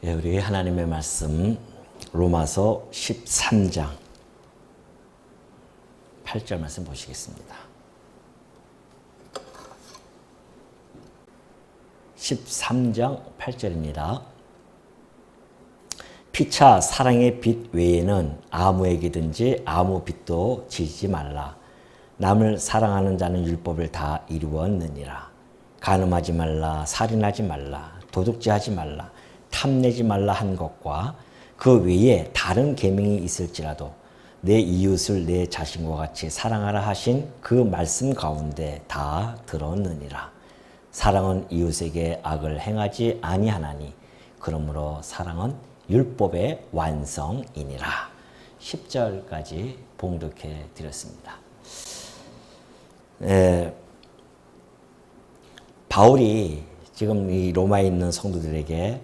예, 우리 하나님의 말씀 로마서 13장 8절 말씀 보시겠습니다. 13장 8절입니다. 피차 사랑의 빚 외에는 아무에게든지 아무 빚도 지지 말라. 남을 사랑하는 자는 율법을 다 이루었느니라. 간음하지 말라, 살인하지 말라, 도둑질하지 말라, 탐내지 말라 한 것과 그 외에 다른 계명이 있을지라도 내 이웃을 내 자신과 같이 사랑하라 하신 그 말씀 가운데 다 들었느니라. 사랑은 이웃에게 악을 행하지 아니하나니 그러므로 사랑은 율법의 완성이니라. 10절까지 봉독해 드렸습니다. 바울이 지금 이 로마에 있는 성도들에게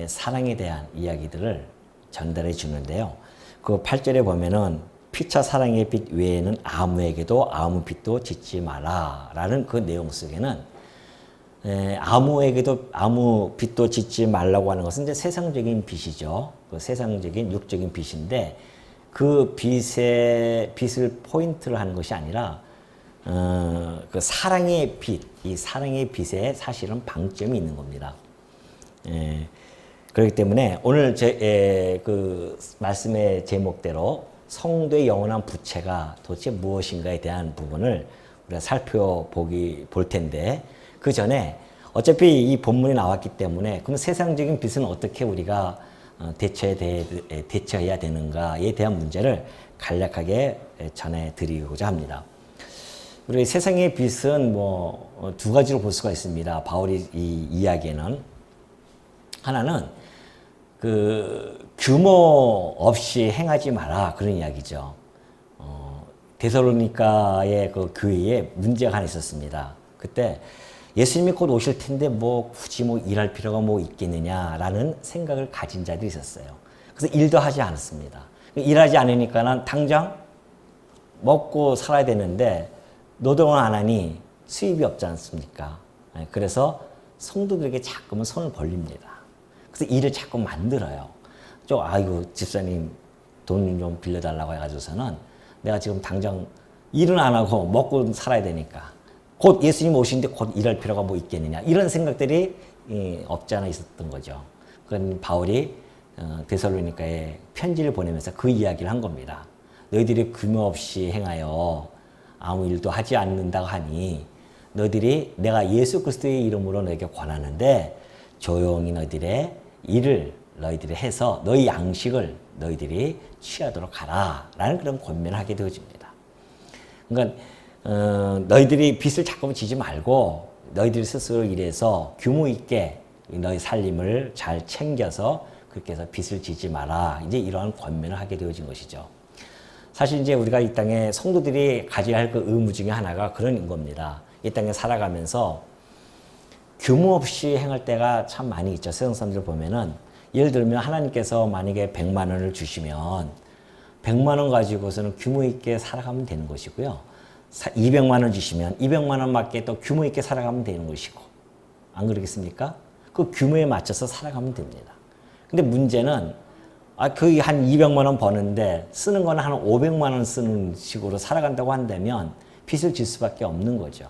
사랑에 대한 이야기들을 전달해 주는데요. 그 8절에 보면은 피차 사랑의 빚 외에는 아무에게도 아무 빚도 짓지 마라 라는 그 내용 속에는 아무에게도 아무 빚도 짓지 말라고 하는 것은 이제 세상적인 빚이죠. 그 세상적인 육적인 빚인데 그 빚을 포인트를 하는 것이 아니라 그 사랑의 빚, 이 사랑의 빚에 사실은 방점이 있는 겁니다. 그렇기 때문에 오늘 그 말씀의 제목대로 성도의 영원한 부채가 도대체 무엇인가에 대한 부분을 우리가 볼 텐데 그 전에 어차피 이 본문이 나왔기 때문에 그럼 세상적인 빚은 어떻게 우리가 대처해야 되는가에 대한 문제를 간략하게 전해드리고자 합니다. 우리 세상의 빚은 두 가지로 볼 수가 있습니다. 바울이 이 이야기에는 하나는 그 규모 없이 행하지 마라 그런 이야기죠. 데살로니가의 그 교회에 문제가 하나 있었습니다. 그때 예수님이 곧 오실 텐데 굳이 일할 필요가 있겠느냐라는 생각을 가진 자들이 있었어요. 그래서 일도 하지 않았습니다. 일하지 않으니까는 당장 먹고 살아야 되는데 노동을 안 하니 수입이 없지 않습니까? 그래서 성도들에게 자꾸만 손을 벌립니다. 그래서 일을 자꾸 만들어요. 아이고 집사님 돈 좀 빌려달라고 해가지고서는 내가 지금 당장 일은 안 하고 먹고 살아야 되니까 곧 예수님 오시는데 곧 일할 필요가 있겠느냐 이런 생각들이 없지 않아 있었던 거죠. 그건 바울이 데살로니가에 편지를 보내면서 그 이야기를 한 겁니다. 너희들이 규모 없이 행하여 아무 일도 하지 않는다고 하니 너희들이 내가 예수 그리스도의 이름으로 너에게 권하는데 조용히 너희들의 일을 너희들이 해서 너희 양식을 너희들이 취하도록 하라 라는 그런 권면을 하게 되어집니다. 그러니까 너희들이 빚을 자꾸 지지 말고 너희들이 스스로 일해서 규모 있게 너희 살림을 잘 챙겨서 그렇게 해서 빚을 지지 마라 이제 이러한 권면을 하게 되어진 것이죠. 사실 이제 우리가 이 땅에 성도들이 가져야 할 그 의무 중에 하나가 그런 겁니다. 이 땅에 살아가면서 규모 없이 행할 때가 참 많이 있죠. 세상 사람들 보면은 예를 들면 하나님께서 만약에 100만 원을 주시면 100만 원 가지고서는 규모 있게 살아가면 되는 것이고요. 200만 원 주시면 200만 원밖에 또 규모 있게 살아가면 되는 것이고 안 그러겠습니까? 그 규모에 맞춰서 살아가면 됩니다. 근데 문제는 거의 한 200만 원 버는데 쓰는 거는 한 500만 원 쓰는 식으로 살아간다고 한다면 빚을 질 수밖에 없는 거죠.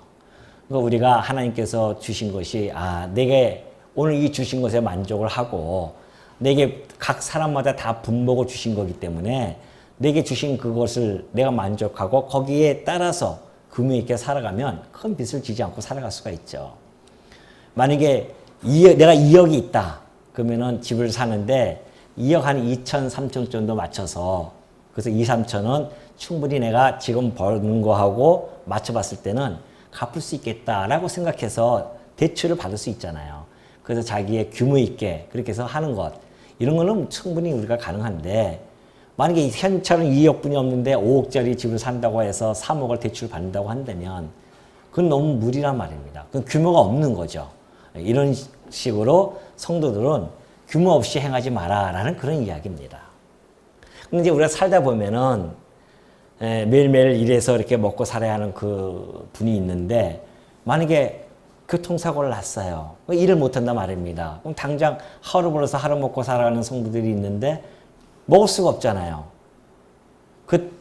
그러니까 우리가 하나님께서 주신 것이 내게 오늘 이 주신 것에 만족을 하고 내게 각 사람마다 다 분목을 주신 거기 때문에 내게 주신 그것을 내가 만족하고 거기에 따라서 규모 있게 살아가면 큰 빚을 지지 않고 살아갈 수가 있죠. 만약에 내가 2억이 있다 그러면은 집을 사는데 2억 한 2천, 3천 정도 맞춰서 그래서 2, 3천은 충분히 내가 지금 버는 거하고 맞춰봤을 때는 갚을 수 있겠다라고 생각해서 대출을 받을 수 있잖아요. 그래서 자기의 규모 있게 그렇게 해서 하는 것 이런 거는 충분히 우리가 가능한데 만약에 현찰은 2억뿐이 없는데 5억짜리 집을 산다고 해서 3억을 대출 받는다고 한다면 그건 너무 무리란 말입니다. 그건 규모가 없는 거죠. 이런 식으로 성도들은 규모 없이 행하지 마라라는 그런 이야기입니다. 근데 이제 우리가 살다 보면은 매일매일 일해서 이렇게 먹고 살아야 하는 그 분이 있는데 만약에 교통사고를 났어요. 일을 못한단 말입니다. 그럼 당장 하루 벌어서 하루 먹고 살아가는 성도들이 있는데 먹을 수가 없잖아요.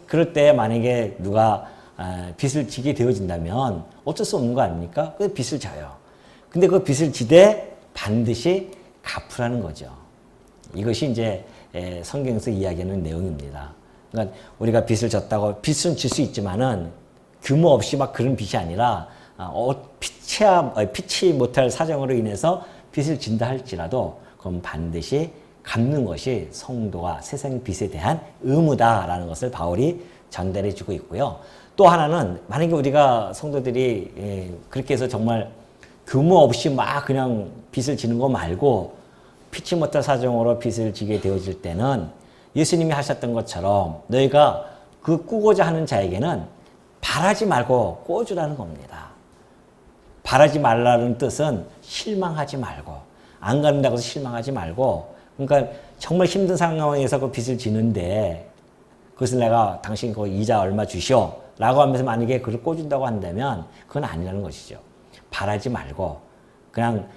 그럴 때 만약에 누가 빚을 지게 되어진다면 어쩔 수 없는 거 아닙니까? 그 빚을 져요. 근데 그 빚을 지되 반드시 갚으라는 거죠. 이것이 이제 성경에서 이야기하는 내용입니다. 그러니까 우리가 빚을 졌다고 빚은 질 수 있지만은 규모 없이 막 그런 빚이 아니라 피치 못할 사정으로 인해서 빚을 진다 할지라도 그건 반드시 갚는 것이 성도가 세상 빚에 대한 의무다라는 것을 바울이 전달해 주고 있고요. 또 하나는 만약에 우리가 성도들이 그렇게 해서 정말 규모 없이 막 그냥 빚을 지는 거 말고 피치 못할 사정으로 빚을 지게 되어질 때는 예수님이 하셨던 것처럼 너희가 그 꾸고자 하는 자에게는 바라지 말고 꿔주라는 겁니다. 바라지 말라는 뜻은 실망하지 말고, 안 갚는다고 해서 실망하지 말고, 그러니까 정말 힘든 상황에서 그 빚을 지는데 그것을 내가 당신 그 이자 얼마 주시오 라고 하면서 만약에 그걸 꿔준다고 한다면 그건 아니라는 것이죠. 바라지 말고 그냥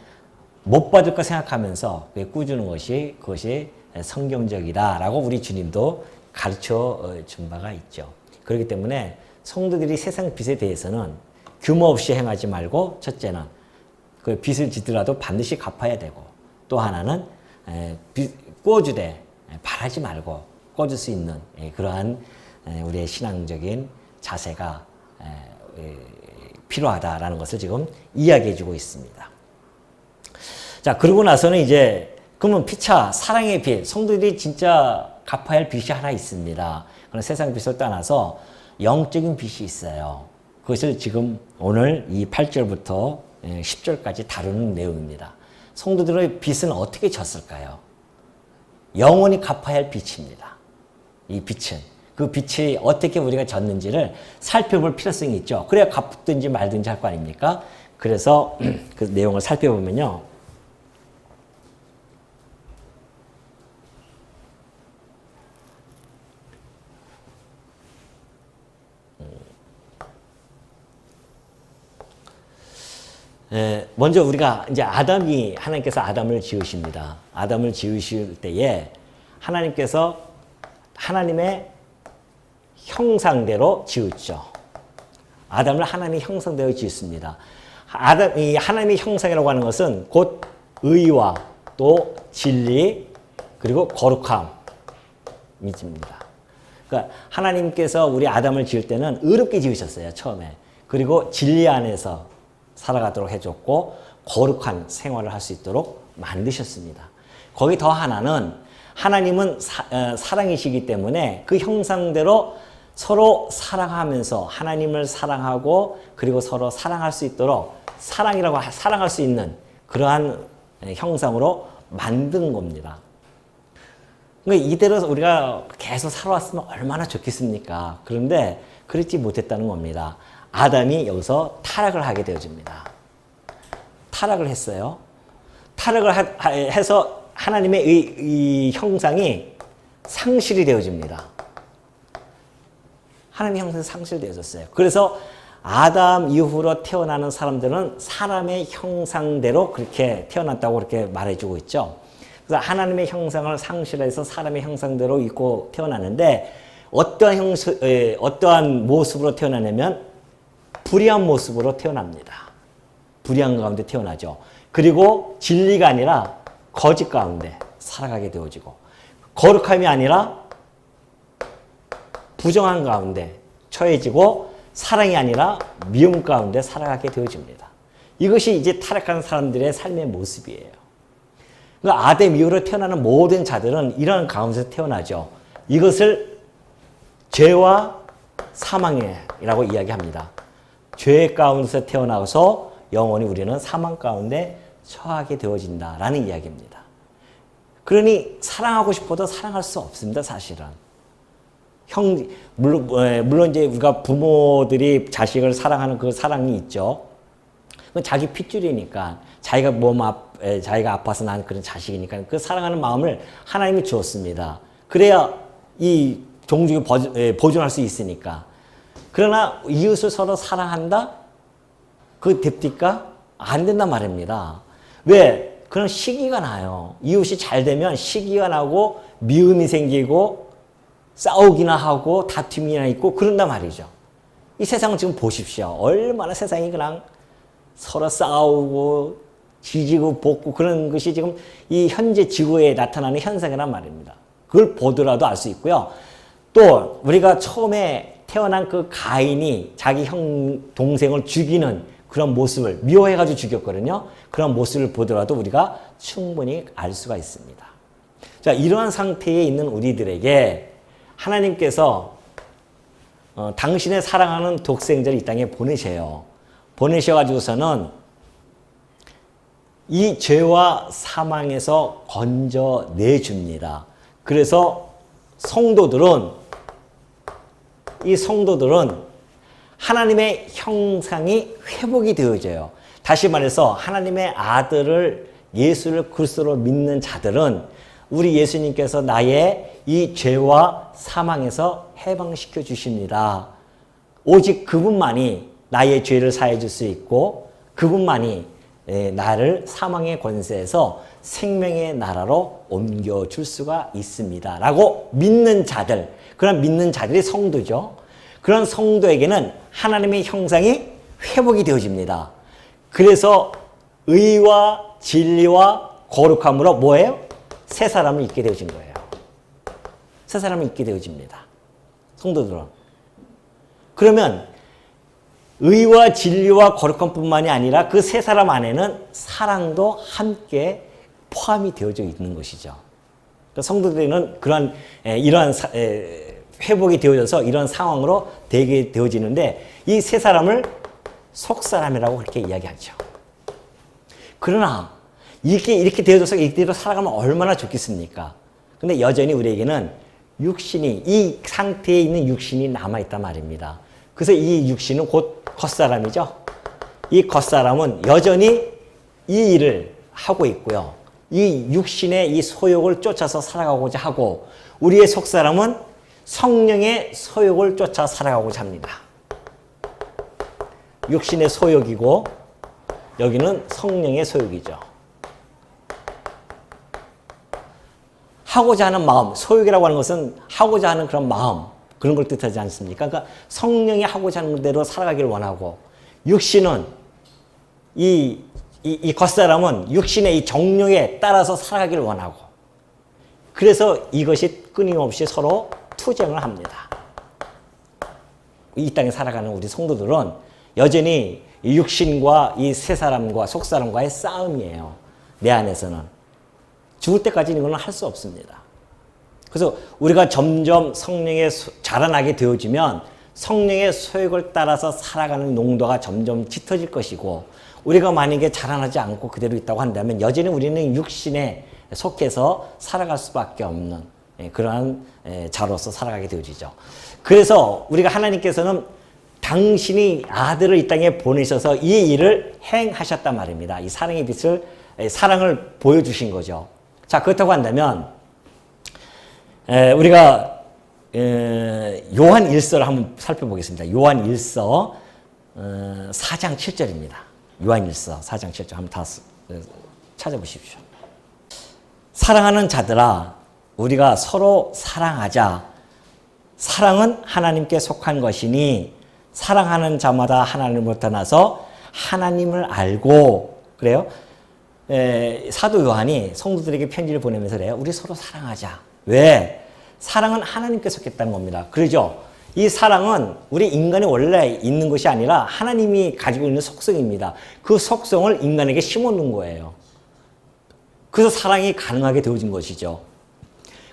못 받을 거 생각하면서 꾸주는 것이 그것이 성경적이다라고 우리 주님도 가르쳐 준 바가 있죠. 그렇기 때문에 성도들이 세상 빚에 대해서는 규모 없이 행하지 말고 첫째는 그 빚을 지더라도 반드시 갚아야 되고 또 하나는 꿔주되 바라지 말고 꿔줄 수 있는 그러한 우리의 신앙적인 자세가 필요하다라는 것을 지금 이야기해 주고 있습니다. 자, 그러고 나서는 이제 그러면 피차 사랑의 빚, 성도들이 진짜 갚아야 할 빚이 하나 있습니다. 그런 세상 빚을 떠나서 영적인 빚이 있어요. 그것을 지금 오늘 이 8절부터 10절까지 다루는 내용입니다. 성도들의 빚은 어떻게 졌을까요? 영원히 갚아야 할 빚입니다. 이 빚은. 그 빚이 어떻게 우리가 졌는지를 살펴볼 필요성이 있죠. 그래야 갚든지 말든지 할 거 아닙니까? 그래서 그 내용을 살펴보면요. 먼저 우리가 이제 하나님께서 아담을 지으십니다. 아담을 지으실 때에 하나님께서 하나님의 형상대로 지었죠. 아담을 하나님의 형상대로 지었습니다. 이 하나님의 형상이라고 하는 것은 곧 의와 또 진리 그리고 거룩함이 있습니다. 그러니까 하나님께서 우리 아담을 지을 때는 의롭게 지으셨어요, 처음에. 그리고 진리 안에서 살아가도록 해줬고 거룩한 생활을 할 수 있도록 만드셨습니다. 거기 더 하나는 하나님은 사랑이시기 때문에 그 형상대로 서로 사랑하면서 하나님을 사랑하고 그리고 서로 사랑할 수 있도록 사랑할 수 있는 그러한 형상으로 만든 겁니다. 그러니까 이대로 우리가 계속 살아왔으면 얼마나 좋겠습니까? 그런데 그렇지 못했다는 겁니다. 아담이 여기서 타락을 하게 되어집니다. 타락을 했어요. 타락을 해서 하나님의 이 형상이 상실이 되어집니다. 하나님의 형상이 상실되어졌어요. 그래서 아담 이후로 태어나는 사람들은 사람의 형상대로 그렇게 태어났다고 그렇게 말해주고 있죠. 그래서 하나님의 형상을 상실해서 사람의 형상대로 입고 태어나는데 어떠한 모습으로 태어나냐면 불의한 모습으로 태어납니다. 불의한 가운데 태어나죠. 그리고 진리가 아니라 거짓 가운데 살아가게 되어지고 거룩함이 아니라 부정한 가운데 처해지고 사랑이 아니라 미움 가운데 살아가게 되어집니다. 이것이 이제 타락한 사람들의 삶의 모습이에요. 그러니까 아담 이후로 태어나는 모든 자들은 이런 가운데서 태어나죠. 이것을 죄와 사망이라고 이야기합니다. 죄 가운데서 태어나서 영원히 우리는 사망 가운데 처하게 되어진다라는 이야기입니다. 그러니 사랑하고 싶어도 사랑할 수 없습니다, 사실은. 물론 이제 우리가 부모들이 자식을 사랑하는 그 사랑이 있죠. 자기 핏줄이니까 자기가 아파서 난 그런 자식이니까 그 사랑하는 마음을 하나님이 주었습니다. 그래야 이 종족이 보존할 수 있으니까. 그러나 이웃을 서로 사랑한다? 그 됩니까? 안 된단 말입니다. 왜? 그런 시기가 나요. 이웃이 잘 되면 시기가 나고 미움이 생기고 싸우기나 하고 다툼이나 있고 그런단 말이죠. 이 세상을 지금 보십시오. 얼마나 세상이 그냥 서로 싸우고 지지고 볶고 그런 것이 지금 이 현재 지구에 나타나는 현상이란 말입니다. 그걸 보더라도 알 수 있고요. 또 우리가 처음에 태어난 그 가인이 자기 동생을 죽이는 그런 모습을 미워해가지고 죽였거든요. 그런 모습을 보더라도 우리가 충분히 알 수가 있습니다. 자, 이러한 상태에 있는 우리들에게 하나님께서 당신의 사랑하는 독생자를 이 땅에 보내셔요. 보내셔가지고서는 이 죄와 사망에서 건져내줍니다. 그래서 이 성도들은 하나님의 형상이 회복이 되어져요. 다시 말해서 하나님의 아들을 예수를 그리스도로 믿는 자들은 우리 예수님께서 나의 이 죄와 사망에서 해방시켜 주십니다. 오직 그분만이 나의 죄를 사해 줄 수 있고 그분만이 나를 사망의 권세에서 생명의 나라로 옮겨줄 수가 있습니다. 라고 믿는 자들, 그런 믿는 자들이 성도죠. 그런 성도에게는 하나님의 형상이 회복이 되어집니다. 그래서 의와 진리와 거룩함으로 뭐예요? 새 사람을 잊게 되어진 거예요. 새 사람을 잊게 되어집니다. 성도들은. 그러면 의와 진리와 거룩함뿐만이 아니라 그 새 사람 안에는 사랑도 함께 포함이 되어져 있는 것이죠. 성도들은 이러한 회복이 되어져서 이런 상황으로 되게 되어지는데 이 새 사람을 속사람이라고 그렇게 이야기하죠. 그러나 이렇게 되어져서 이대로 살아가면 얼마나 좋겠습니까? 근데 여전히 우리에게는 이 상태에 있는 육신이 남아있단 말입니다. 그래서 이 육신은 곧 겉사람이죠. 이 겉사람은 여전히 이 일을 하고 있고요. 이 육신의 이 소욕을 쫓아서 살아가고자 하고 우리의 속사람은 성령의 소욕을 쫓아 살아가고자 합니다. 육신의 소욕이고 여기는 성령의 소욕이죠. 하고자 하는 마음, 소욕이라고 하는 것은 하고자 하는 그런 마음, 그런 걸 뜻하지 않습니까? 그러니까 성령이 하고자 하는 대로 살아가기를 원하고 육신은 이 겉사람은 육신의 이 정욕에 따라서 살아가기를 원하고 그래서 이것이 끊임없이 서로 투쟁을 합니다. 이 땅에 살아가는 우리 성도들은 여전히 이 육신과 이 새 사람과 속 사람과의 싸움이에요. 내 안에서는. 죽을 때까지는 이거는 할 수 없습니다. 그래서 우리가 점점 성령에 자라나게 되어지면 성령의 소욕을 따라서 살아가는 농도가 점점 짙어질 것이고 우리가 만약에 자라나지 않고 그대로 있다고 한다면 여전히 우리는 육신에 속해서 살아갈 수밖에 없는 그러한 자로서 살아가게 되어지죠. 그래서 우리가 하나님께서는 당신이 아들을 이 땅에 보내셔서 이 일을 행하셨단 말입니다. 이 사랑의 빛을, 사랑을 보여주신 거죠. 자, 그렇다고 한다면 우리가 요한 1서를 한번 살펴보겠습니다. 요한 1서 4장 7절입니다. 요한 1서 4장 7절 한번 다 찾아보십시오. 사랑하는 자들아 우리가 서로 사랑하자. 사랑은 하나님께 속한 것이니 사랑하는 자마다 하나님으로부터 나서 하나님을 알고 그래요. 사도 요한이 성도들에게 편지를 보내면서 그래요. 우리 서로 사랑하자. 왜? 사랑은 하나님께 속했다는 겁니다. 그러죠? 이 사랑은 우리 인간이 원래 있는 것이 아니라 하나님이 가지고 있는 속성입니다. 그 속성을 인간에게 심어놓은 거예요. 그래서 사랑이 가능하게 되어진 것이죠.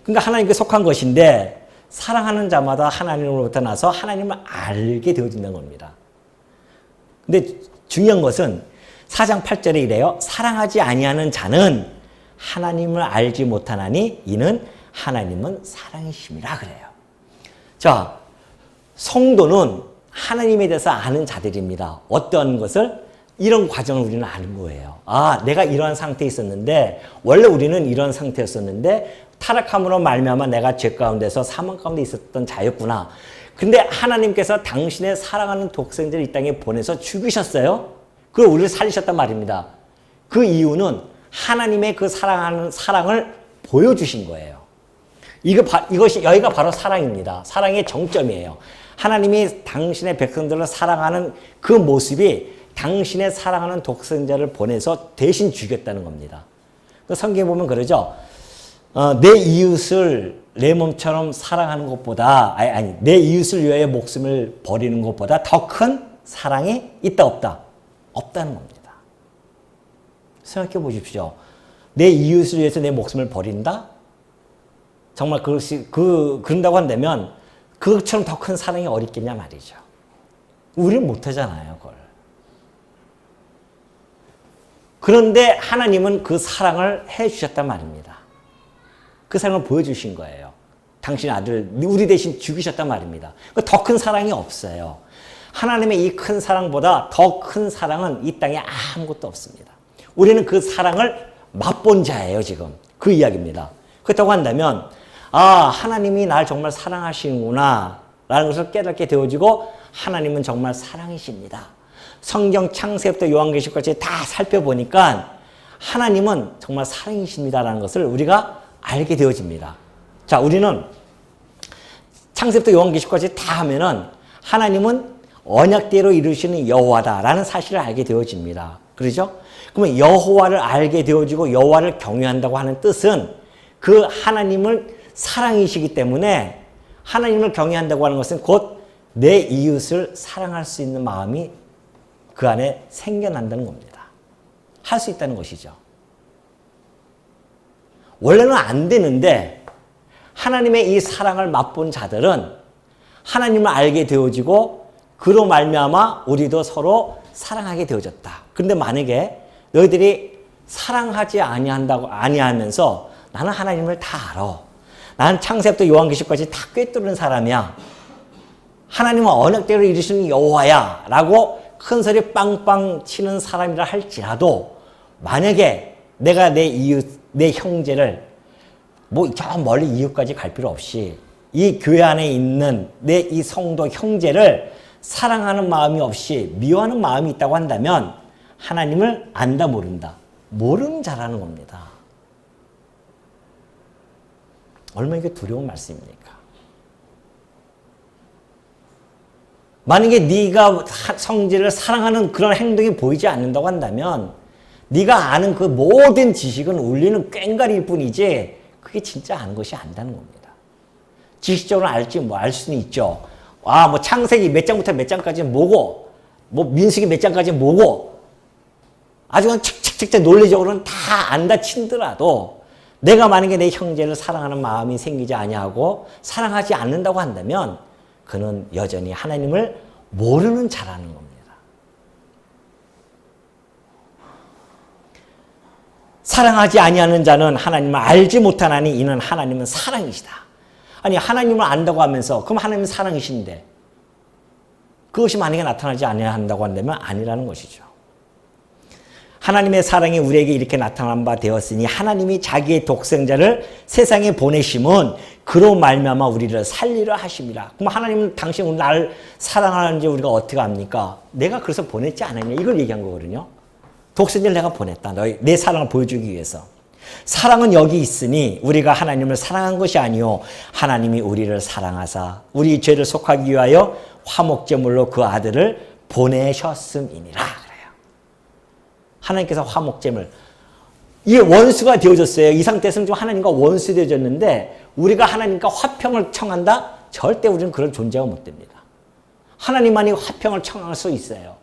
그러니까 하나님께 속한 것인데 사랑하는 자마다 하나님으로부터 나서 하나님을 알게 되어진다는 겁니다. 근데 중요한 것은 4장 8절에 이래요. 사랑하지 아니하는 자는 하나님을 알지 못하나니 이는 하나님은 사랑이심이라 그래요. 자, 성도는 하나님에 대해서 아는 자들입니다. 어떤 것을? 이런 과정을 우리는 아는 거예요. 아, 내가 이러한 상태에 있었는데 원래 우리는 이런 상태였었는데 타락함으로 말미암아 내가 죄 가운데서 사망 가운데 있었던 자였구나. 근데 하나님께서 당신의 사랑하는 독생자를 이 땅에 보내서 죽이셨어요. 그리고 우리를 살리셨단 말입니다. 그 이유는 하나님의 그 사랑을 보여주신 거예요. 이것이 여기가 바로 사랑입니다. 사랑의 정점이에요. 하나님이 당신의 백성들을 사랑하는 그 모습이 당신의 사랑하는 독생자를 보내서 대신 죽였다는 겁니다. 그 성경에 보면 그러죠. 내 이웃을 내 몸처럼 사랑하는 것보다 내 이웃을 위하여 목숨을 버리는 것보다 더 큰 사랑이 있다 없다? 없다는 겁니다. 생각해 보십시오. 내 이웃을 위해서 내 목숨을 버린다? 정말 그런다고 한다면 그것처럼 더 큰 사랑이 어디 있겠냐 말이죠. 우리는 못하잖아요, 그걸. 그런데 하나님은 그 사랑을 해주셨단 말입니다. 그 사랑을 보여주신 거예요. 당신 아들, 우리 대신 죽이셨단 말입니다. 더 큰 사랑이 없어요. 하나님의 이 큰 사랑보다 더 큰 사랑은 이 땅에 아무것도 없습니다. 우리는 그 사랑을 맛본 자예요, 지금. 그 이야기입니다. 그렇다고 한다면, 하나님이 날 정말 사랑하시는구나 라는 것을 깨닫게 되어지고 하나님은 정말 사랑이십니다. 성경 창세부터 요한계시록까지 다 살펴보니까 하나님은 정말 사랑이십니다라는 것을 우리가 알게 되어집니다. 자, 우리는 창세부터 요한계시록까지 다 하면은 하나님은 언약대로 이루시는 여호와다라는 사실을 알게 되어집니다. 그렇죠? 그러면 여호와를 알게 되어지고 여호와를 경외한다고 하는 뜻은 그 하나님을 사랑이시기 때문에 하나님을 경외한다고 하는 것은 곧 내 이웃을 사랑할 수 있는 마음이 그 안에 생겨난다는 겁니다. 할 수 있다는 것이죠. 원래는 안 되는데 하나님의 이 사랑을 맛본 자들은 하나님을 알게 되어지고 그로 말미암아 우리도 서로 사랑하게 되어졌다. 그런데 만약에 너희들이 사랑하지 아니하면서 나는 하나님을 다 알아. 나는 창세부터 요한계시록까지 다 꿰뚫은 사람이야. 하나님은 언약대로 이루시는 여호와야 라고 큰 소리 빵빵 치는 사람이라 할지라도 만약에 내가 내 이웃, 내 형제를 저 멀리 이웃까지 갈 필요 없이 이 교회 안에 있는 내 이 성도 형제를 사랑하는 마음이 없이 미워하는 마음이 있다고 한다면 하나님을 안다 모른다. 모르는 자라는 겁니다. 얼마나 이게 두려운 말씀입니까? 만약에 네가 성질을 사랑하는 그런 행동이 보이지 않는다고 한다면 네가 아는 그 모든 지식은 울리는 꽹과리일 뿐이지 그게 진짜 아는 것이 아니다는 겁니다. 지식적으로 알지 알 수는 있죠. 창세기 몇 장부터 몇 장까지 뭐고 민수기 몇 장까지 뭐고 아주 그냥 칙칙칙 논리적으로는 다 안다 친더라도 내가 만약에 내 형제를 사랑하는 마음이 생기지 아니하고 사랑하지 않는다고 한다면 그는 여전히 하나님을 모르는 자라는 겁니다. 사랑하지 아니하는 자는 하나님을 알지 못하나니 이는 하나님은 사랑이시다. 아니 하나님을 안다고 하면서 그럼 하나님은 사랑이신데 그것이 만약에 나타나지 아니한다고 한다면 아니라는 것이죠. 하나님의 사랑이 우리에게 이렇게 나타난 바 되었으니 하나님이 자기의 독생자를 세상에 보내심은 그로 말미암아 우리를 살리려 하심이라. 그럼 하나님은 당신 나를 사랑하는지 우리가 어떻게 압니까? 내가 그래서 보냈지 않았냐 이걸 얘기한 거거든요. 독생자를 내가 보냈다. 내 사랑을 보여주기 위해서. 사랑은 여기 있으니 우리가 하나님을 사랑한 것이 아니요 하나님이 우리를 사랑하사 우리 죄를 속하기 위하여 화목제물로 그 아들을 보내셨음이니라. 하나님께서 화목제물 이게 원수가 되어졌어요. 이 상태에서는 좀 하나님과 원수 되어졌는데 우리가 하나님과 화평을 청한다? 절대 우리는 그런 존재가 못 됩니다. 하나님만이 화평을 청할 수 있어요.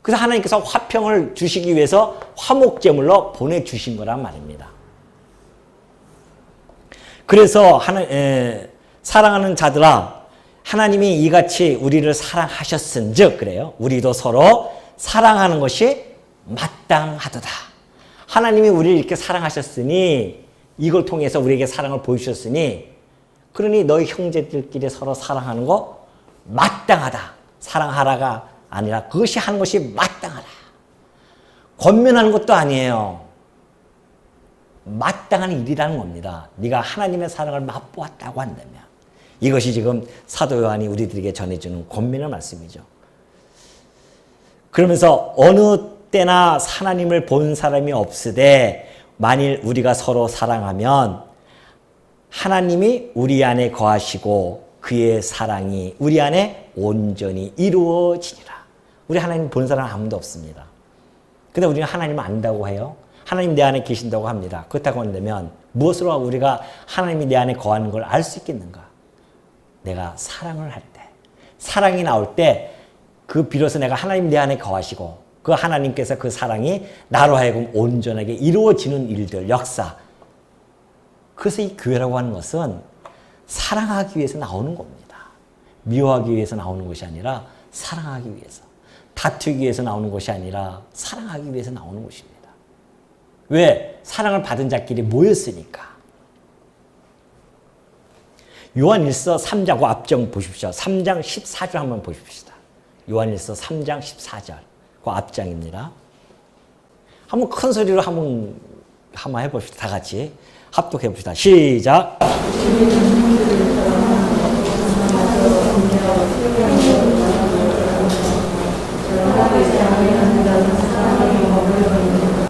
그래서 하나님께서 화평을 주시기 위해서 화목제물로 보내주신 거란 말입니다. 그래서 사랑하는 자들아 하나님이 이같이 우리를 사랑하셨은즉 그래요. 우리도 서로 사랑하는 것이 마땅하도다. 하나님이 우리를 이렇게 사랑하셨으니 이걸 통해서 우리에게 사랑을 보여주셨으니 그러니 너희 형제들끼리 서로 사랑하는 거 마땅하다. 사랑하라가 아니라 그것이 하는 것이 마땅하다. 권면하는 것도 아니에요. 마땅한 일이라는 겁니다. 네가 하나님의 사랑을 맛보았다고 한다면 이것이 지금 사도 요한이 우리들에게 전해주는 권면의 말씀이죠. 그러면서 어느 때나 하나님을 본 사람이 없으되 만일 우리가 서로 사랑하면 하나님이 우리 안에 거하시고 그의 사랑이 우리 안에 온전히 이루어지니라. 우리 하나님 본 사람 아무도 없습니다. 근데 우리는 하나님을 안다고 해요. 하나님 내 안에 계신다고 합니다. 그렇다고 한다면 무엇으로 우리가 하나님이 내 안에 거하는 걸 알 수 있겠는가? 내가 사랑을 할 때, 사랑이 나올 때 그 비로소 내가 하나님 내 안에 거하시고 그 하나님께서 그 사랑이 나로 하여금 온전하게 이루어지는 일들, 역사. 그래서 이 교회라고 하는 것은 사랑하기 위해서 나오는 겁니다. 미워하기 위해서 나오는 것이 아니라 사랑하기 위해서. 다투기 위해서 나오는 것이 아니라 사랑하기 위해서 나오는 것입니다. 왜? 사랑을 받은 자끼리 모였으니까. 요한일서 3장 그 앞장 보십시오. 3장 14절 한번 보십시다. 요한일서 3장 14절 그 앞장입니다. 한번 큰 소리로 한번 해봅시다. 다 같이 합독해봅시다. 시작.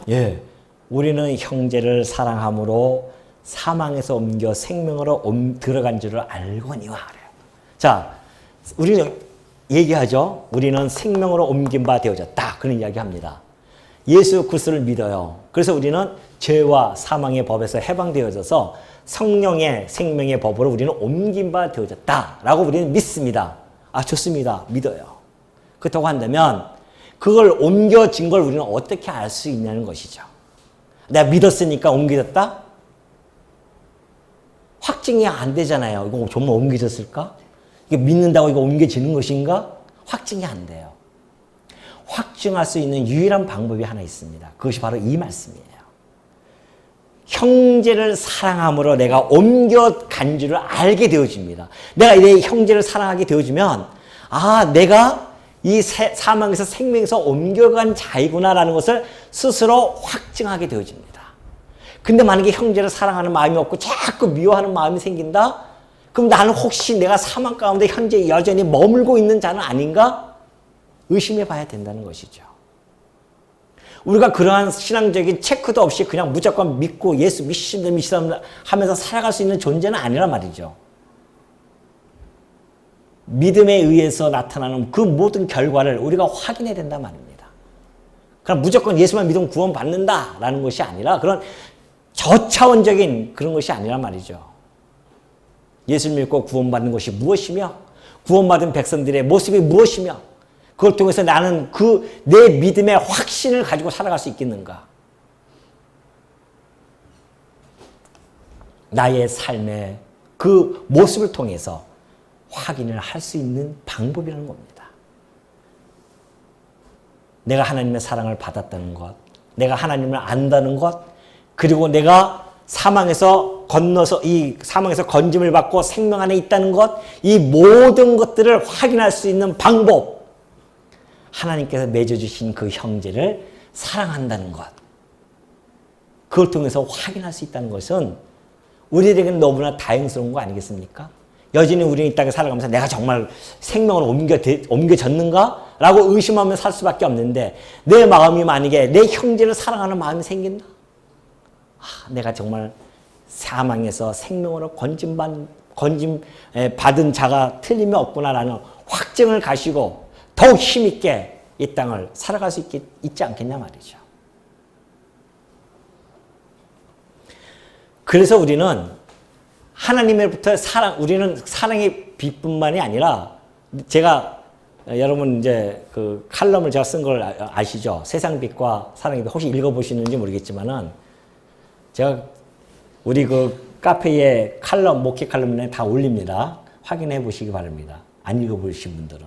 예, 우리는 형제를 사랑함으로 사망에서 옮겨 생명으로 들어간 줄을 알거니와 그래요. 자, 우리는 얘기하죠. 우리는 생명으로 옮긴 바 되어졌다. 그런 이야기합니다. 예수 그리스도를 믿어요. 그래서 우리는 죄와 사망의 법에서 해방되어져서 성령의 생명의 법으로 우리는 옮긴 바 되어졌다라고 우리는 믿습니다. 아, 좋습니다. 믿어요. 그렇다고 한다면 그걸 옮겨진 걸 우리는 어떻게 알 수 있냐는 것이죠. 내가 믿었으니까 옮겨졌다? 확증이 안 되잖아요. 이거 정말 옮겨졌을까? 이게 믿는다고 이거 옮겨지는 것인가? 확증이 안 돼요. 확증할 수 있는 유일한 방법이 하나 있습니다. 그것이 바로 이 말씀이에요. 형제를 사랑함으로 내가 옮겨간 줄을 알게 되어집니다. 내가 내 형제를 사랑하게 되어지면 아, 내가 이 사망에서 생명에서 옮겨간 자이구나라는 것을 스스로 확증하게 되어집니다. 근데 만약에 형제를 사랑하는 마음이 없고 자꾸 미워하는 마음이 생긴다? 그럼 나는 혹시 내가 사망 가운데 현재 여전히 머물고 있는 자는 아닌가? 의심해 봐야 된다는 것이죠. 우리가 그러한 신앙적인 체크도 없이 그냥 무조건 믿고 예수 믿습니다 하면서 살아갈 수 있는 존재는 아니란 말이죠. 믿음에 의해서 나타나는 그 모든 결과를 우리가 확인해야 된단 말입니다. 그럼 무조건 예수만 믿으면 구원 받는다라는 것이 아니라 그런 저차원적인 그런 것이 아니란 말이죠. 예수 믿고 구원받는 것이 무엇이며 구원받은 백성들의 모습이 무엇이며 그걸 통해서 나는 그 내 믿음의 확신을 가지고 살아갈 수 있겠는가? 나의 삶의 그 모습을 통해서 확인을 할 수 있는 방법이라는 겁니다. 내가 하나님의 사랑을 받았다는 것, 내가 하나님을 안다는 것, 그리고 내가 사망에서 건너서 이 사망에서 건짐을 받고 생명 안에 있다는 것, 이 모든 것들을 확인할 수 있는 방법, 하나님께서 맺어주신 그 형제를 사랑한다는 것, 그걸 통해서 확인할 수 있다는 것은 우리에게는 너무나 다행스러운 거 아니겠습니까? 여전히 우리는 이 땅에 살아가면서 내가 정말 생명으로 옮겨졌는가? 라고 의심하며 살 수밖에 없는데 내 마음이 만약에 내 형제를 사랑하는 마음이 생긴다? 아, 내가 정말 사망에서 생명으로 건짐 받은 자가 틀림이 없구나라는 확증을 가지고 더욱 힘있게 이 땅을 살아갈 수 있지 않겠냐 말이죠. 그래서 우리는 하나님으로부터 우리는 사랑의 빛뿐만이 아니라 제가 여러분 이제 그 칼럼을 제가 쓴 걸 아시죠? 세상 빛과 사랑의 빛 혹시 읽어보시는지 모르겠지만은 제가 우리 그 카페에 칼럼, 목회 칼럼에 다 올립니다. 확인해 보시기 바랍니다. 안 읽어보신 분들은.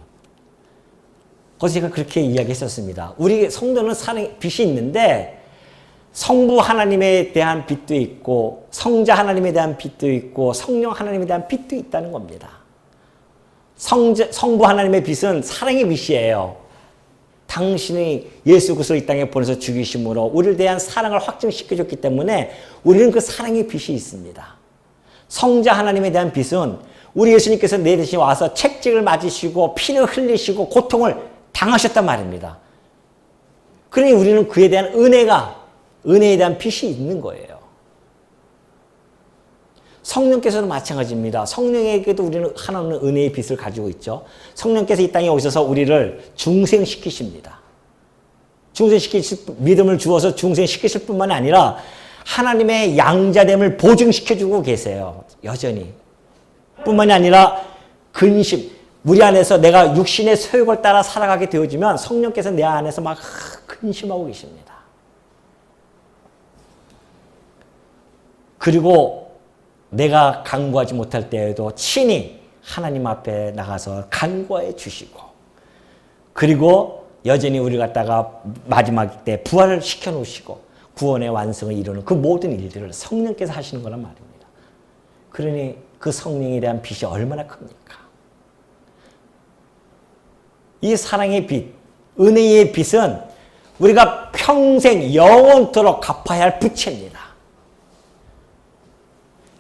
거기서 제가 그렇게 이야기했었습니다. 우리 성도는 사랑의 빛이 있는데 성부 하나님에 대한 빛도 있고 성자 하나님에 대한 빛도 있고 성령 하나님에 대한 빛도 있다는 겁니다. 성부 하나님의 빛은 사랑의 빛이에요. 당신이 예수 그리스도를 이 땅에 보내서 죽이심으로 우리를 대한 사랑을 확증시켜줬기 때문에 우리는 그 사랑의 빛이 있습니다. 성자 하나님에 대한 빛은 우리 예수님께서 내 대신 와서 책찍을 맞으시고 피를 흘리시고 고통을 당하셨단 말입니다. 그러니 우리는 그에 대한 은혜에 대한 빛이 있는 거예요. 성령께서도 마찬가지입니다. 성령에게도 우리는 하나님은 은혜의 빛을 가지고 있죠. 성령께서 이 땅에 오셔서 우리를 중생시키십니다. 믿음을 주어서 중생시키실 뿐만 아니라 하나님의 양자됨을 보증시켜주고 계세요. 여전히. 뿐만이 아니라 근심, 우리 안에서 내가 육신의 소욕을 따라 살아가게 되어지면 성령께서 내 안에서 막 근심하고 계십니다. 그리고 내가 간구하지 못할 때에도 친히 하나님 앞에 나가서 간구해 주시고, 그리고 여전히 우리 갖다가 마지막 때 부활을 시켜 놓으시고 구원의 완성을 이루는 그 모든 일들을 성령께서 하시는 거란 말입니다. 그러니 그 성령에 대한 빛이 얼마나 큽니까? 이 사랑의 빛, 은혜의 빛은 우리가 평생 영원토록 갚아야 할 부채입니다.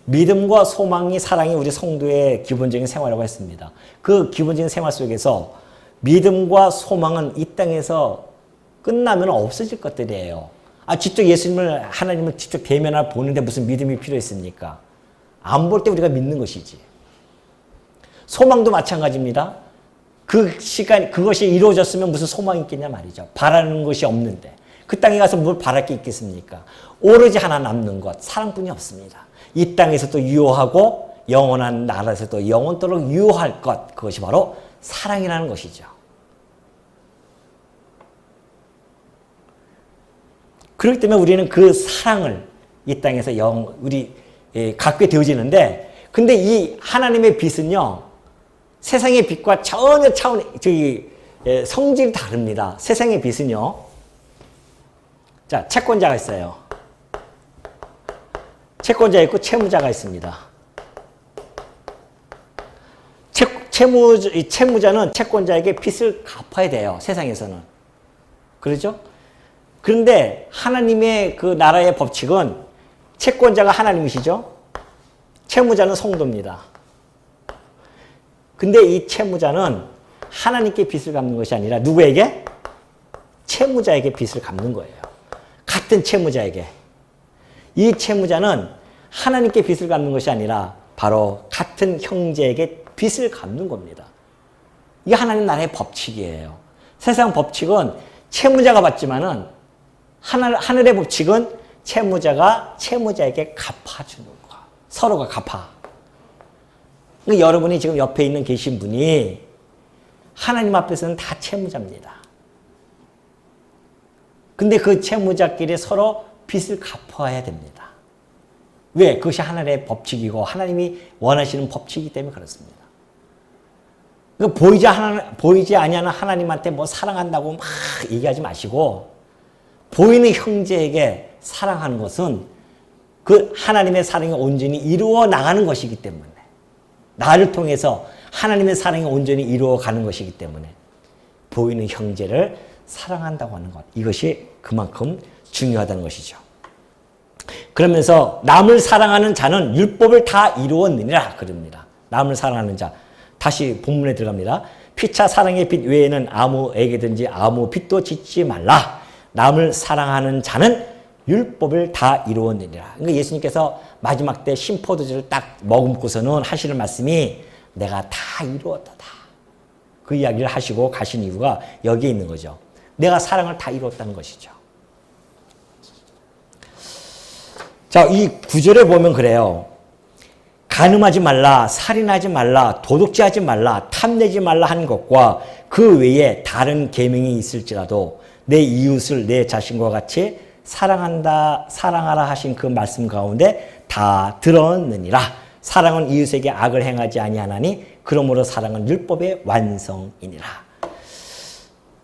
믿음과 소망이 사랑이 우리 성도의 기본적인 생활이라고 했습니다. 그 기본적인 생활 속에서 믿음과 소망은 이 땅에서 끝나면 없어질 것들이에요. 직접 예수님을, 하나님을 직접 대면하러 보는데 무슨 믿음이 필요했습니까? 안 볼 때 우리가 믿는 것이지. 소망도 마찬가지입니다. 그것이 이루어졌으면 무슨 소망이 있겠냐 말이죠. 바라는 것이 없는데. 그 땅에 가서 뭘 바랄 게 있겠습니까? 오로지 하나 남는 것, 사랑뿐이 없습니다. 이 땅에서도 유효하고 영원한 나라에서도 영원토록 유효할 것, 그것이 바로 사랑이라는 것이죠. 그렇기 때문에 우리는 그 사랑을 이 땅에서 갖게 되어지는데, 근데 이 하나님의 빛은요, 세상의 빛과 전혀 성질이 다릅니다. 세상의 빛은요, 자, 채권자가 있어요. 채권자 있고 채무자가 있습니다. 채무자는 채권자에게 빚을 갚아야 돼요. 세상에서는. 그렇죠? 그런데 하나님의 그 나라의 법칙은 채권자가 하나님이시죠? 채무자는 성도입니다. 근데 이 채무자는 하나님께 빚을 갚는 것이 아니라 누구에게? 채무자에게 빚을 갚는 거예요. 같은 채무자에게. 이 채무자는 하나님께 빚을 갚는 것이 아니라 바로 같은 형제에게 빚을 갚는 겁니다. 이게 하나님 나라의 법칙이에요. 세상 법칙은 채무자가 받지만은 하늘의 법칙은 채무자가 채무자에게 갚아주는 거. 서로가 갚아. 그러니까 여러분이 지금 옆에 있는 계신 분이 하나님 앞에서는 다 채무자입니다. 근데 그 채무자끼리 서로 빚을 갚아야 됩니다. 왜? 그것이 하나님의 법칙이고 하나님이 원하시는 법칙이기 때문에 그렇습니다. 그러니까 보이지 아니하는 하나님한테 뭐 사랑한다고 막 얘기하지 마시고, 보이는 형제에게 사랑하는 것은 그 하나님의 사랑이 온전히 이루어 나가는 것이기 때문에, 나를 통해서 하나님의 사랑이 온전히 이루어 가는 것이기 때문에 보이는 형제를 사랑한다고 하는 것, 이것이 그만큼 중요하다는 것이죠. 그러면서 남을 사랑하는 자는 율법을 다 이루었느니라 그럽니다. 남을 사랑하는 자. 다시 본문에 들어갑니다. 피차 사랑의 빛 외에는 아무에게든지 아무 빚도 짓지 말라. 남을 사랑하는 자는 율법을 다 이루었느니라. 그러니까 예수님께서 마지막 때 신포도주를 딱 머금고서는 하시는 말씀이 내가 다 이루었다. 그 이야기를 하시고 가신 이유가 여기에 있는 거죠. 내가 사랑을 다 이루었다는 것이죠. 자, 이 구절에 보면 그래요. 간음하지 말라, 살인하지 말라, 도둑질하지 말라, 탐내지 말라 한 것과 그 외에 다른 계명이 있을지라도 내 이웃을 내 자신과 같이 사랑하라 하신 그 말씀 가운데 다 들었느니라. 사랑은 이웃에게 악을 행하지 아니하나니 그러므로 사랑은 율법의 완성이니라.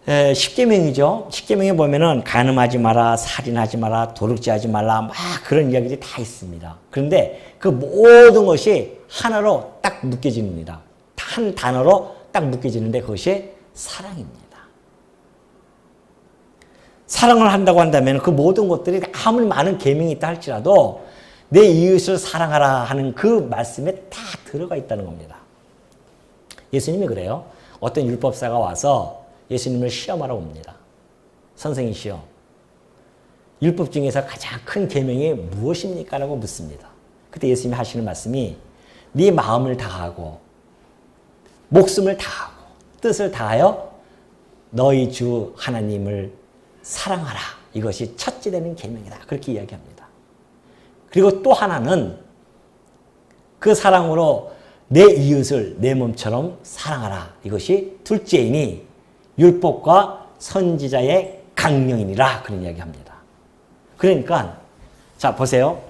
10계명이죠. 10계명에 보면은 간음하지 마라, 살인하지 마라, 도둑질하지 말라, 막 그런 이야기들이 다 있습니다. 그런데 그 모든 것이 하나로 딱 묶여집니다. 한 단어로 딱 묶여지는데 그것이 사랑입니다. 사랑을 한다고 한다면 그 모든 것들이 아무리 많은 계명이 있다 할지라도 내 이웃을 사랑하라 하는 그 말씀에 다 들어가 있다는 겁니다. 예수님이 그래요. 어떤 율법사가 와서 예수님을 시험하러 옵니다. 선생이시여, 율법 중에서 가장 큰 계명이 무엇입니까? 라고 묻습니다. 그때 예수님이 하시는 말씀이 네 마음을 다하고 목숨을 다하고 뜻을 다하여 너희 주 하나님을 사랑하라. 이것이 첫째 되는 계명이다. 그렇게 이야기합니다. 그리고 또 하나는 그 사랑으로 내 이웃을 내 몸처럼 사랑하라. 이것이 둘째이니 율법과 선지자의 강령이니라. 그런 이야기합니다. 그러니까 자 보세요.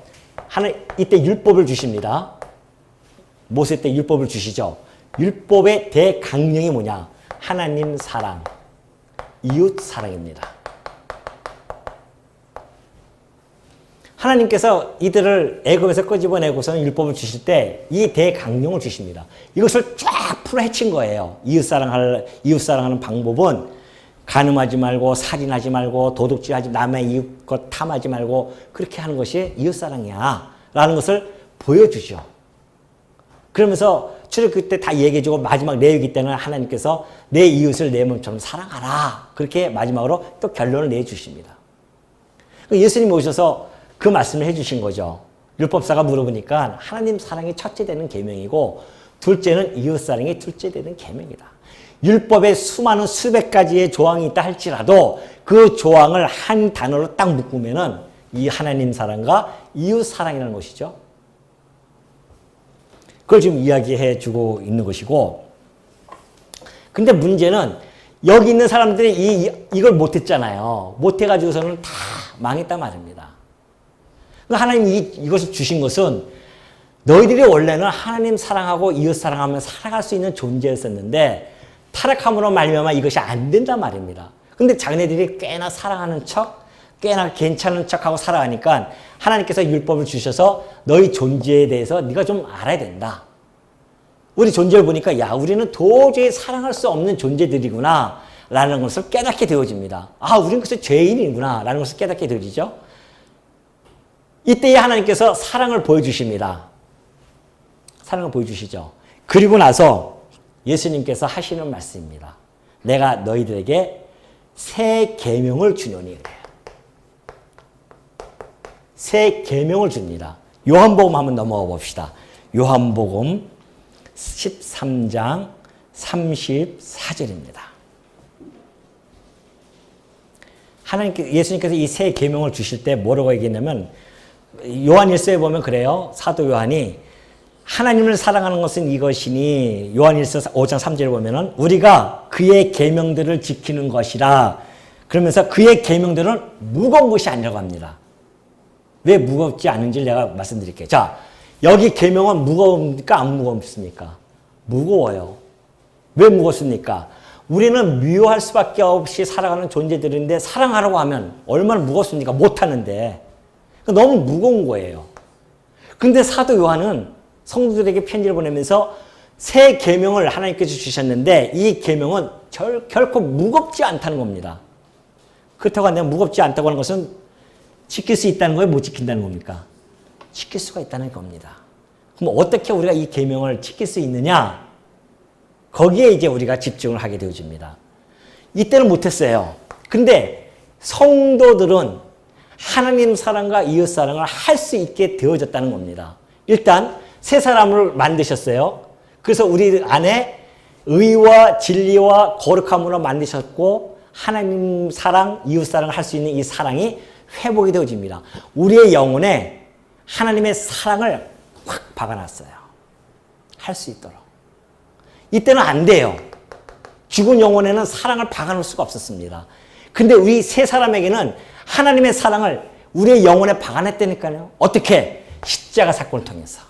이때 율법을 주십니다. 모세 때 율법을 주시죠. 율법의 대강령이 뭐냐? 하나님 사랑, 이웃 사랑입니다. 하나님께서 이들을 애굽에서 끄집어내고서는 율법을 주실 때 이 대강령을 주십니다. 이것을 쫙 풀어헤친 거예요. 이웃 사랑하는 방법은 간음하지 말고, 살인하지 말고, 도둑질하지, 남의 이웃 것 탐하지 말고, 그렇게 하는 것이 이웃 사랑이야 라는 것을 보여주죠. 그러면서 출애굽기 때 다 얘기해주고 마지막 레위기 때는 하나님께서 내 이웃을 내 몸처럼 사랑하라. 그렇게 마지막으로 또 결론을 내주십니다. 예수님이 오셔서 그 말씀을 해주신 거죠. 율법사가 물어보니까 하나님 사랑이 첫째 되는 계명이고 둘째는 이웃 사랑이 둘째 되는 계명이다. 율법에 수많은 수백 가지의 조항이 있다 할지라도 그 조항을 한 단어로 딱 묶으면은 이 하나님 사랑과 이웃 사랑이라는 것이죠. 그걸 지금 이야기해 주고 있는 것이고, 근데 문제는 여기 있는 사람들이 이걸 못했잖아요. 못해가지고서는 다 망했단 말입니다. 하나님이 이것을 주신 것은 너희들이 원래는 하나님 사랑하고 이웃 사랑하며 살아갈 수 있는 존재였었는데 타락함으로 말미암아 이것이 안 된단 말입니다. 근데 자기네들이 꽤나 사랑하는 척, 꽤나 괜찮은 척하고 살아가니까 하나님께서 율법을 주셔서 너희 존재에 대해서 네가 좀 알아야 된다. 우리 존재를 보니까 야, 우리는 도저히 사랑할 수 없는 존재들이구나 라는 것을 깨닫게 되어집니다. 아, 우리는 그래서 죄인이구나 라는 것을 깨닫게 되어지죠. 이때에 하나님께서 사랑을 보여주십니다. 사랑을 보여주시죠. 그리고 나서 예수님께서 하시는 말씀입니다. 내가 너희들에게 새 계명을 주노니. 새 계명을 줍니다. 요한복음 한번 넘어가 봅시다. 요한복음 13장 34절입니다. 예수님께서 이 새 계명을 주실 때 뭐라고 얘기했냐면 요한일서에 보면 그래요. 사도 요한이 하나님을 사랑하는 것은 이것이니 요한일서 5장 3절에 보면은 우리가 그의 계명들을 지키는 것이라. 그러면서 그의 계명들은 무거운 것이 아니라고 합니다. 왜 무겁지 않은지를 내가 말씀드릴게요. 자, 여기 계명은 무거웁니까? 안 무겁습니까? 무거워요. 왜 무겁습니까? 우리는 미워할 수밖에 없이 살아가는 존재들인데 사랑하라고 하면 얼마나 무겁습니까? 못하는데. 너무 무거운 거예요. 근데 사도 요한은 성도들에게 편지를 보내면서 새 계명을 하나님께서 주셨는데 이 계명은 결코 무겁지 않다는 겁니다. 그렇다고 한다면 무겁지 않다고 하는 것은 지킬 수 있다는 거예요? 못 지킨다는 겁니까? 지킬 수가 있다는 겁니다. 그럼 어떻게 우리가 이 계명을 지킬 수 있느냐? 거기에 이제 우리가 집중을 하게 되어집니다. 이때는 못했어요. 근데 성도들은 하나님 사랑과 이웃 사랑을 할 수 있게 되어졌다는 겁니다. 일단 새 사람을 만드셨어요. 그래서 우리 안에 의와 진리와 거룩함으로 만드셨고 하나님 사랑, 이웃 사랑을 할 수 있는 이 사랑이 회복이 되어집니다. 우리의 영혼에 하나님의 사랑을 확 박아놨어요. 할 수 있도록. 이때는 안 돼요. 죽은 영혼에는 사랑을 박아놓을 수가 없었습니다. 근데 우리 세 사람에게는 하나님의 사랑을 우리의 영혼에 박아냈다니까요. 어떻게? 십자가 사건을 통해서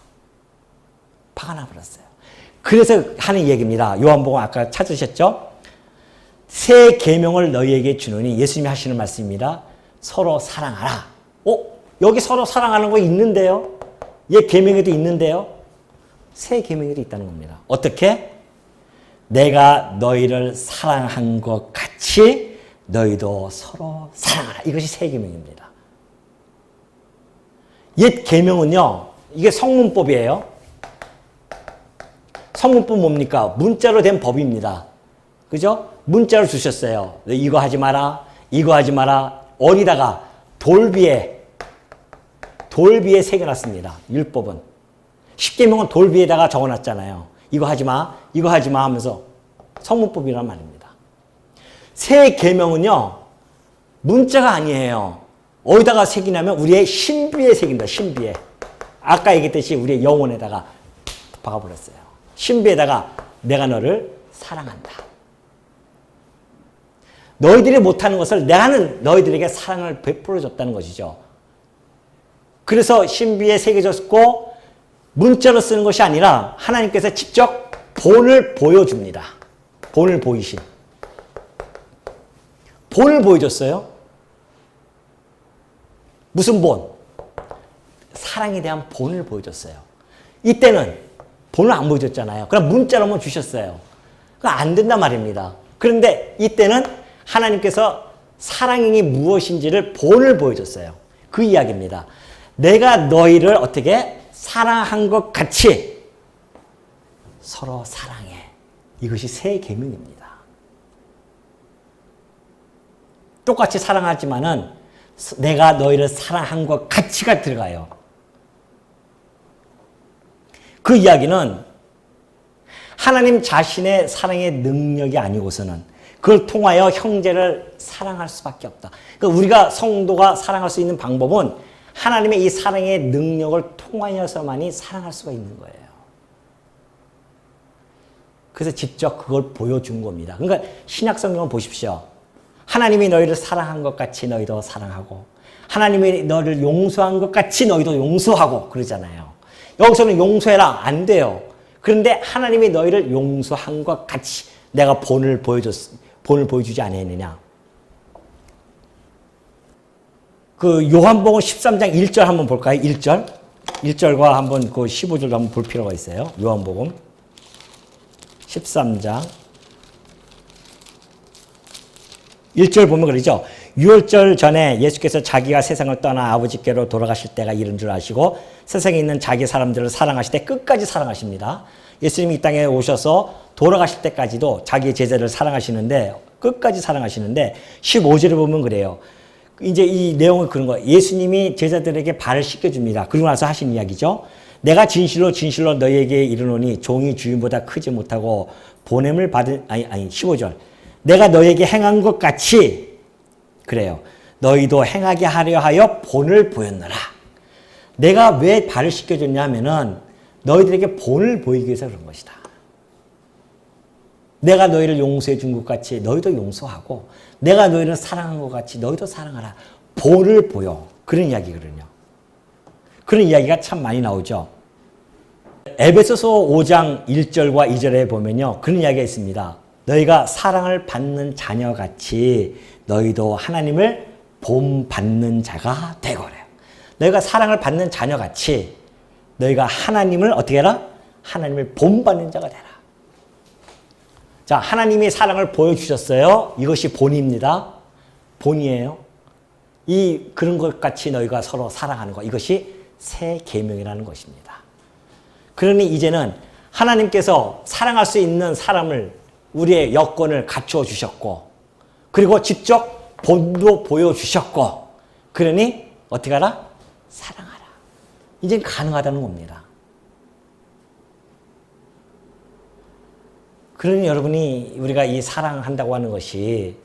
박아놔버렸어요. 그래서 하는 얘기입니다. 요한복음 아까 찾으셨죠? 새 계명을 너희에게 주노니 예수님이 하시는 말씀입니다. 서로 사랑하라. 여기 서로 사랑하는 거 있는데요. 얘 계명에도 있는데요. 새 계명에도 있다는 겁니다. 어떻게? 내가 너희를 사랑한 것 같이 너희도 서로 사랑하라. 이것이 새 계명입니다. 옛 계명은요. 이게 성문법이에요. 성문법 뭡니까? 문자로 된 법입니다. 그죠? 문자로 주셨어요. 이거 하지 마라. 이거 하지 마라. 어디다가 돌비에 새겨놨습니다. 율법은. 십계명은 돌비에다가 적어놨잖아요. 이거 하지 마, 이거 하지 마 하면서 성문법이란 말입니다. 새 계명은요, 문자가 아니에요. 어디다가 새기냐면 우리의 신비에 새긴다. 신비에. 아까 얘기했듯이 우리의 영혼에다가 박아버렸어요. 신비에다가 내가 너를 사랑한다. 너희들이 못하는 것을 나는 너희들에게 사랑을 베풀어줬다는 것이죠. 그래서 신비에 새겨졌고 문자로 쓰는 것이 아니라 하나님께서 직접 본을 보여줍니다. 본을 보이신. 본을 보여줬어요. 무슨 본? 사랑에 대한 본을 보여줬어요. 이때는 본을 안 보여줬잖아요. 그럼 문자로만 주셨어요. 그건 안 된단 말입니다. 그런데 이때는 하나님께서 사랑이 무엇인지를 본을 보여줬어요. 그 이야기입니다. 내가 너희를 어떻게 사랑한 것 같이 서로 사랑해. 이것이 새 계명입니다. 똑같이 사랑하지만은 내가 너희를 사랑한 것 같이가 들어가요. 그 이야기는 하나님 자신의 사랑의 능력이 아니고서는 그걸 통하여 형제를 사랑할 수밖에 없다. 그러니까 우리가 성도가 사랑할 수 있는 방법은 하나님의 이 사랑의 능력을 통하여서만이 사랑할 수가 있는 거예요. 그래서 직접 그걸 보여준 겁니다. 그러니까 신약 성경을 보십시오. 하나님이 너희를 사랑한 것 같이 너희도 사랑하고 하나님이 너를 용서한 것 같이 너희도 용서하고 그러잖아요. 여기서는 용서해라 안 돼요. 그런데 하나님이 너희를 용서한 것 같이 내가 본을 보여주지 않았느냐. 그 요한복음 13장 1절 한번 볼까요? 1절. 1절과 한번 그 15절도 한번 볼 필요가 있어요. 요한복음 13장 1절 보면 그러죠. 유월절 전에 예수께서 자기가 세상을 떠나 아버지께로 돌아가실 때가 이른 줄 아시고 세상에 있는 자기 사람들을 사랑하실 때 끝까지 사랑하십니다. 예수님이 이 땅에 오셔서 돌아가실 때까지도 자기의 제자를 사랑하시는데 끝까지 사랑하시는데 15절에 보면 그래요. 이제 이 내용은 그런 거예요. 예수님이 제자들에게 발을 씻겨줍니다. 그러고 나서 하신 이야기죠. 내가 진실로 진실로 너희에게 이르노니 종이 주인보다 크지 못하고 보냄을 받은 15절. 내가 너희에게 행한 것 같이 그래요. 너희도 행하게 하려 하여 본을 보였노라. 내가 왜 발을 씻겨줬냐 하면은 너희들에게 본을 보이기 위해서 그런 것이다. 내가 너희를 용서해 준 것 같이 너희도 용서하고 내가 너희를 사랑한 것 같이 너희도 사랑하라. 본을 보여. 그런 이야기거든요. 그런 이야기가 참 많이 나오죠. 에베소서 5장 1절과 2절에 보면요. 그런 이야기가 있습니다. 너희가 사랑을 받는 자녀같이 너희도 하나님을 본받는 자가 되거래요. 너희가 사랑을 받는 자녀같이 너희가 하나님을 어떻게 해라? 하나님을 본받는 자가 되라. 자, 하나님이 사랑을 보여주셨어요. 이것이 본입니다. 본이에요. 그런 것 같이 너희가 서로 사랑하는 것. 이것이 새 계명이라는 것입니다. 그러니 이제는 하나님께서 사랑할 수 있는 사람을 우리의 여건을 갖추어 주셨고 그리고 직접 본도 보여주셨고 그러니 어떻게 하라? 사랑하라. 이제 가능하다는 겁니다. 그러니 여러분이 우리가 이 사랑한다고 하는 것이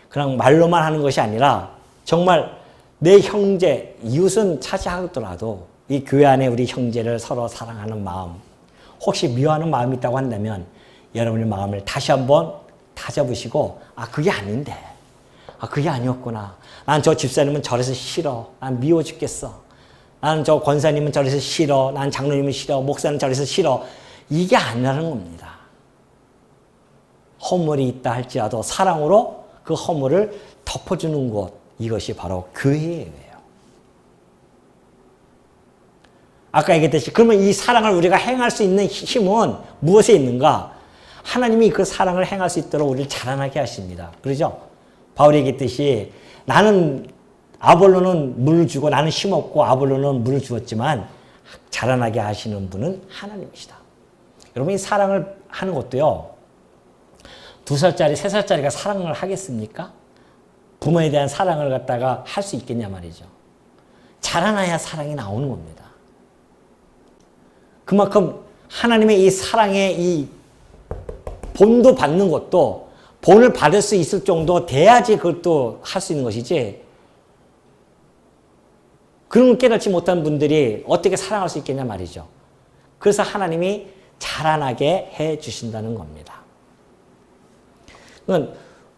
그냥 말로만 하는 것이 아니라 정말 내 형제, 이웃은 차지하더라도 이 교회 안에 우리 형제를 서로 사랑하는 마음 혹시 미워하는 마음이 있다고 한다면 여러분의 마음을 다시 한번 다잡으시고 그게 아닌데 그게 아니었구나. 난 저 집사님은 저래서 싫어. 난 미워 죽겠어. 난 저 권사님은 저래서 싫어. 난 장로님은 싫어. 목사는 저래서 싫어. 이게 아니라는 겁니다. 허물이 있다 할지라도 사랑으로 그 허물을 덮어주는 곳 이것이 바로 교회예요. 아까 얘기했듯이 그러면 이 사랑을 우리가 행할 수 있는 힘은 무엇에 있는가? 하나님이 그 사랑을 행할 수 있도록 우리를 자라나게 하십니다. 그러죠? 바울이 얘기했듯이 나는 아볼로는 물을 주고 나는 심었고 아볼로는 물을 주었지만 자라나게 하시는 분은 하나님이시다. 여러분 이 사랑을 하는 것도요. 2살짜리, 3살짜리가 사랑을 하겠습니까? 부모에 대한 사랑을 갖다가 할 수 있겠냐 말이죠. 자라나야 사랑이 나오는 겁니다. 그만큼 하나님의 이 사랑의 이 본도 받는 것도 본을 받을 수 있을 정도 돼야지 그것도 할 수 있는 것이지, 그런 걸 깨닫지 못한 분들이 어떻게 사랑할 수 있겠냐 말이죠. 그래서 하나님이 자라나게 해 주신다는 겁니다.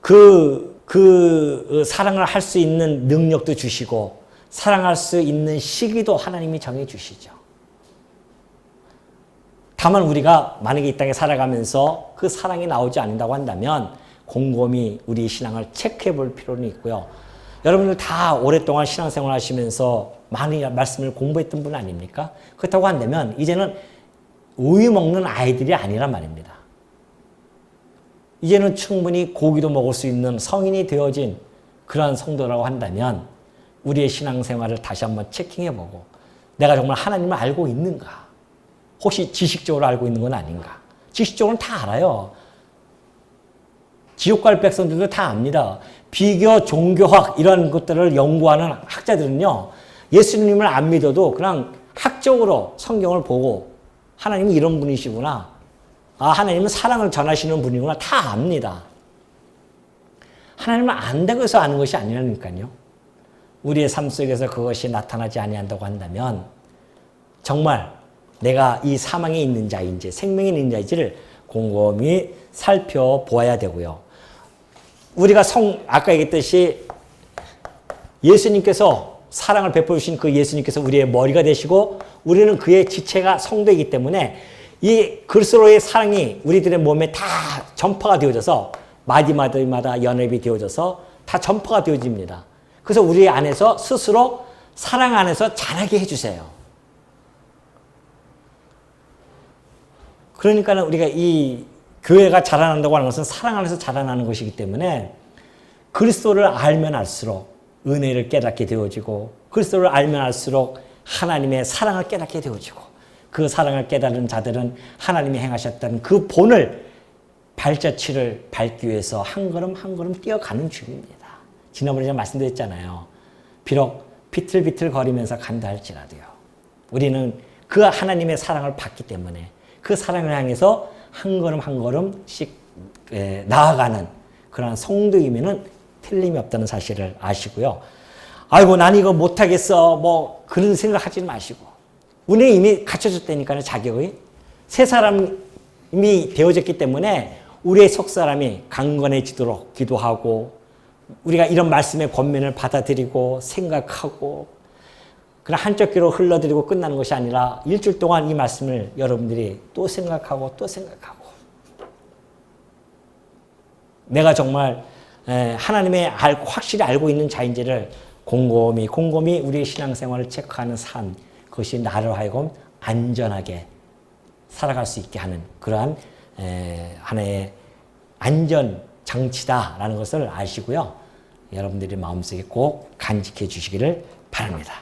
그 사랑을 할 수 있는 능력도 주시고 사랑할 수 있는 시기도 하나님이 정해 주시죠. 다만 우리가 만약에 이 땅에 살아가면서 그 사랑이 나오지 않는다고 한다면 곰곰이 우리 신앙을 체크해 볼 필요는 있고요. 여러분들 다 오랫동안 신앙생활 하시면서 많이 말씀을 공부했던 분 아닙니까? 그렇다고 한다면 이제는 우유 먹는 아이들이 아니란 말입니다. 이제는 충분히 고기도 먹을 수 있는 성인이 되어진 그러한 성도라고 한다면 우리의 신앙생활을 다시 한번 체킹해보고 내가 정말 하나님을 알고 있는가? 혹시 지식적으로 알고 있는 건 아닌가? 지식적으로는 다 알아요. 지옥 갈 백성들도 다 압니다. 비교 종교학 이런 것들을 연구하는 학자들은요, 예수님을 안 믿어도 그냥 학적으로 성경을 보고 하나님이 이런 분이시구나, 아, 하나님은 사랑을 전하시는 분이구나, 다 압니다. 하나님을 안다고 해서 아는 것이 아니라니까요. 우리의 삶 속에서 그것이 나타나지 아니한다고 한다면 정말 내가 이 사망에 있는 자인지 생명에 있는 자인지를 곰곰이 살펴보아야 되고요. 우리가 아까 얘기했듯이 예수님께서 사랑을 베풀어 주신 그 예수님께서 우리의 머리가 되시고 우리는 그의 지체가 성도이기 때문에 이 그리스도의 사랑이 우리들의 몸에 다 전파가 되어져서 마디마디마다 연합이 되어져서 다 전파가 되어집니다. 그래서 우리 안에서 스스로 사랑 안에서 자라게 해주세요. 그러니까 우리가 이 교회가 자라난다고 하는 것은 사랑 안에서 자라나는 것이기 때문에 그리스도를 알면 알수록 은혜를 깨닫게 되어지고 그리스도를 알면 알수록 하나님의 사랑을 깨닫게 되어지고 그 사랑을 깨달은 자들은 하나님이 행하셨다는 그 본을 발자취를 밟기 위해서 한 걸음 한 걸음 뛰어가는 중입니다. 지난번에 제가 말씀드렸잖아요. 비록 비틀비틀 거리면서 간다 할지라도요. 우리는 그 하나님의 사랑을 받기 때문에 그 사랑을 향해서 한 걸음 한 걸음씩 나아가는 그런 성도이면은 틀림이 없다는 사실을 아시고요. 아이고, 난 이거 못하겠어. 뭐 그런 생각하지 마시고. 우리는 이미 갖춰졌다니까요, 자격이. 새 사람이 되어졌기 때문에 우리의 속사람이 강건해지도록 기도하고 우리가 이런 말씀의 권면을 받아들이고 생각하고 그냥 한쪽 귀로 흘러들이고 끝나는 것이 아니라 일주일 동안 이 말씀을 여러분들이 또 생각하고 또 생각하고 내가 정말 하나님의 확실히 알고 있는 자인지를 곰곰이 우리의 신앙생활을 체크하는 삶, 그것이 나를 하여금 안전하게 살아갈 수 있게 하는 그러한 하나의 안전 장치다라는 것을 아시고요. 여러분들이 마음속에 꼭 간직해 주시기를 바랍니다.